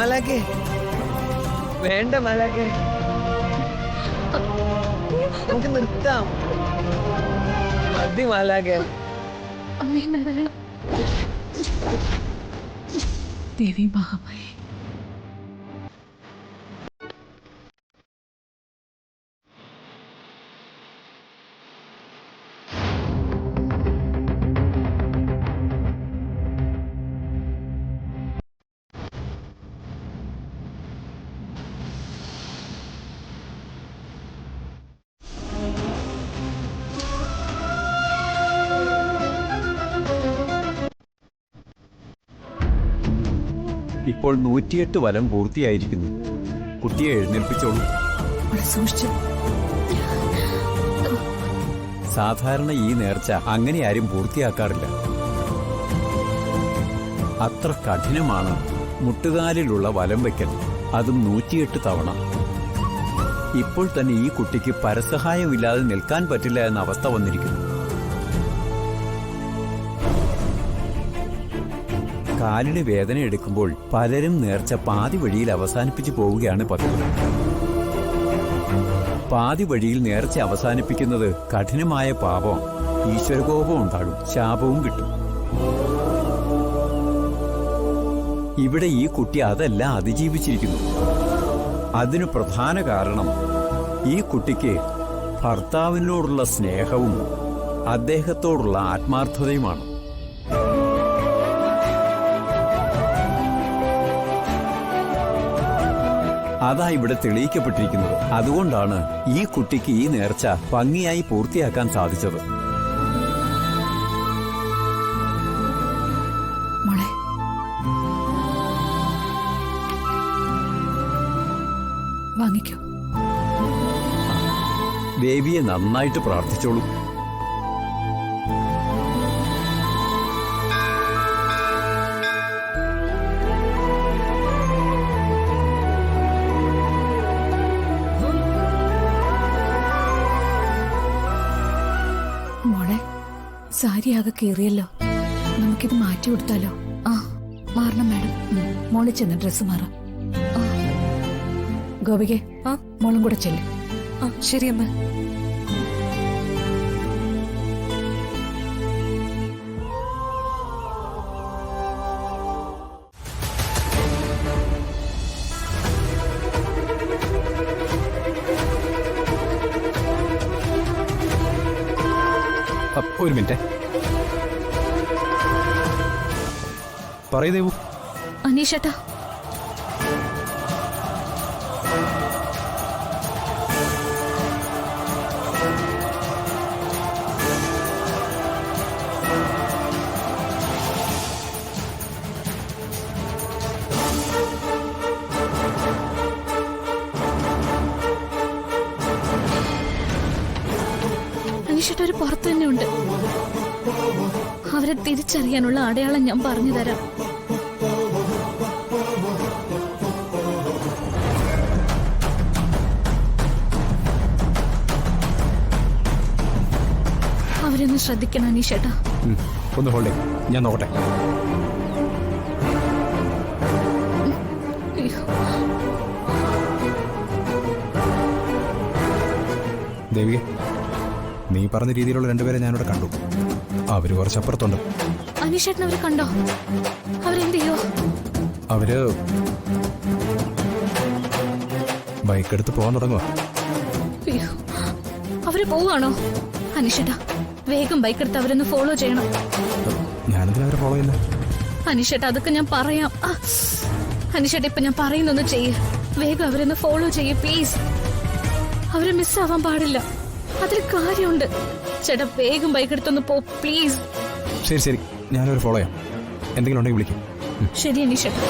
മാലാഖേ, വേണ്ട മാലാഖേ, നമുക്ക് നിർത്താം. മതി മാലാഖേ. ദേവി മഹാമായി. ഇപ്പോൾ 108 വലം പൂർത്തിയായിരിക്കുന്നു. കുട്ടിയെ എഴുന്നേൽപ്പിച്ചോളൂ. സാധാരണ ഈ നേർച്ച അങ്ങനെ ആരും പൂർത്തിയാക്കാറില്ല. അത്ര കഠിനമാണ് മുട്ടുകാലിലുള്ള വലം വയ്ക്കൽ, അതും 108 തവണ. ഇപ്പോൾ തന്നെ ഈ കുട്ടിക്ക് പരസഹായമില്ലാതെ നിൽക്കാൻ പറ്റില്ല എന്ന അവസ്ഥ വന്നിരിക്കുന്നു. കാലിന് വേദന എടുക്കുമ്പോൾ പലരും നേർച്ച പാതി വഴിയിൽ അവസാനിപ്പിച്ചു പോവുകയാണ് പതിവ്. പാതി വഴിയിൽ നേർച്ച അവസാനിപ്പിക്കുന്നത് കഠിനമായ പാപം, ഈശ്വരകോപം ഉണ്ടാകും, ശാപവും കിട്ടും. ഇവിടെ ഈ കുട്ടി അതെല്ലാം അതിജീവിച്ചിരിക്കുന്നു. അതിനു പ്രധാന കാരണം ഈ കുട്ടിക്ക് ഭർത്താവിനോടുള്ള സ്നേഹവും അദ്ദേഹത്തോടുള്ള ആത്മാർത്ഥതയുമാണ്. അതാ ഇവിടെ തെളിയിക്കപ്പെട്ടിരിക്കുന്നത്. അതുകൊണ്ടാണ് ഈ കുട്ടിക്ക് ഈ നേർച്ച ഭംഗിയായി പൂർത്തിയാക്കാൻ സാധിച്ചത്. വാങ്ങിക്കോ. ദേവിയെ നന്നായിട്ട് പ്രാർത്ഥിച്ചോളൂ. സാരി ആകെ കീറിയല്ലോ, നമുക്കിത് മാറ്റി കൊടുത്താലോ? ആ മാറണം മാഡം. മോളിൽ ചെന്ന് ഡ്രസ്സ് മാറാം. ഗോപികെ, മോളും കൂടെ ചെല്ലും. ശരി അമ്മ. ഒരു മിനിറ്റ് പറയൂ ദേവു. അനീഷേട്ടാ, അനീഷേട്ടാ ഒരു പുറത്തു തന്നെ ഉണ്ട്. അവരെ തിരിച്ചറിയാനുള്ള അടയാളം ഞാൻ പറഞ്ഞു തരാം. അവരൊന്ന് ശ്രദ്ധിക്കണം അനീഷേട്ടാ. ഒന്ന് ഹോൾഡ്, ഞാൻ നോക്കട്ടെ. ദേവികെ, നീ പറഞ്ഞ രീതിയിലുള്ള രണ്ടുപേരെ ഞാനിവിടെ കണ്ടു. അവര് കുറച്ചപ്പുറത്തുണ്ട്. അനീഷേട്ടൻ അവരെ കണ്ടോ? അവരെന്ത് ചെയ്യോ? അവര് ബൈക്കെടുത്ത് പോകാൻ തുടങ്ങുക. അവര് പോവാണോ? അനീഷേട്ടാ, വേഗം ബൈക്കെടുത്ത് അവരൊന്ന് ഫോളോ ചെയ്യണം. ഞാനെന്തിനാ അവരെ ഫോളോ ചെയ്യുന്നത്? അനീഷേട്ടാ, അതൊക്കെ ഞാൻ പറയാം. അനീഷേട്ടാ, ഇപ്പൊ ഞാൻ പറയുന്നൊന്ന് ചെയ്യ്. വേഗം അവരൊന്ന് ഫോളോ ചെയ്യ് പ്ലീസ്. അവരെ മിസ്സാവാൻ പാടില്ല, അതിൽ കാര്യമുണ്ട്. ചേട്ടാ, വേഗം ബൈക്കെടുത്തൊന്ന് പോ പ്ലീസ്. ശരി ശരി, ഞാനവരെ ഫോളോ ചെയ്യാം. എന്തെങ്കിലും ഉണ്ടെങ്കിൽ വിളിക്കും. ശരി അനീഷേട്ടാ.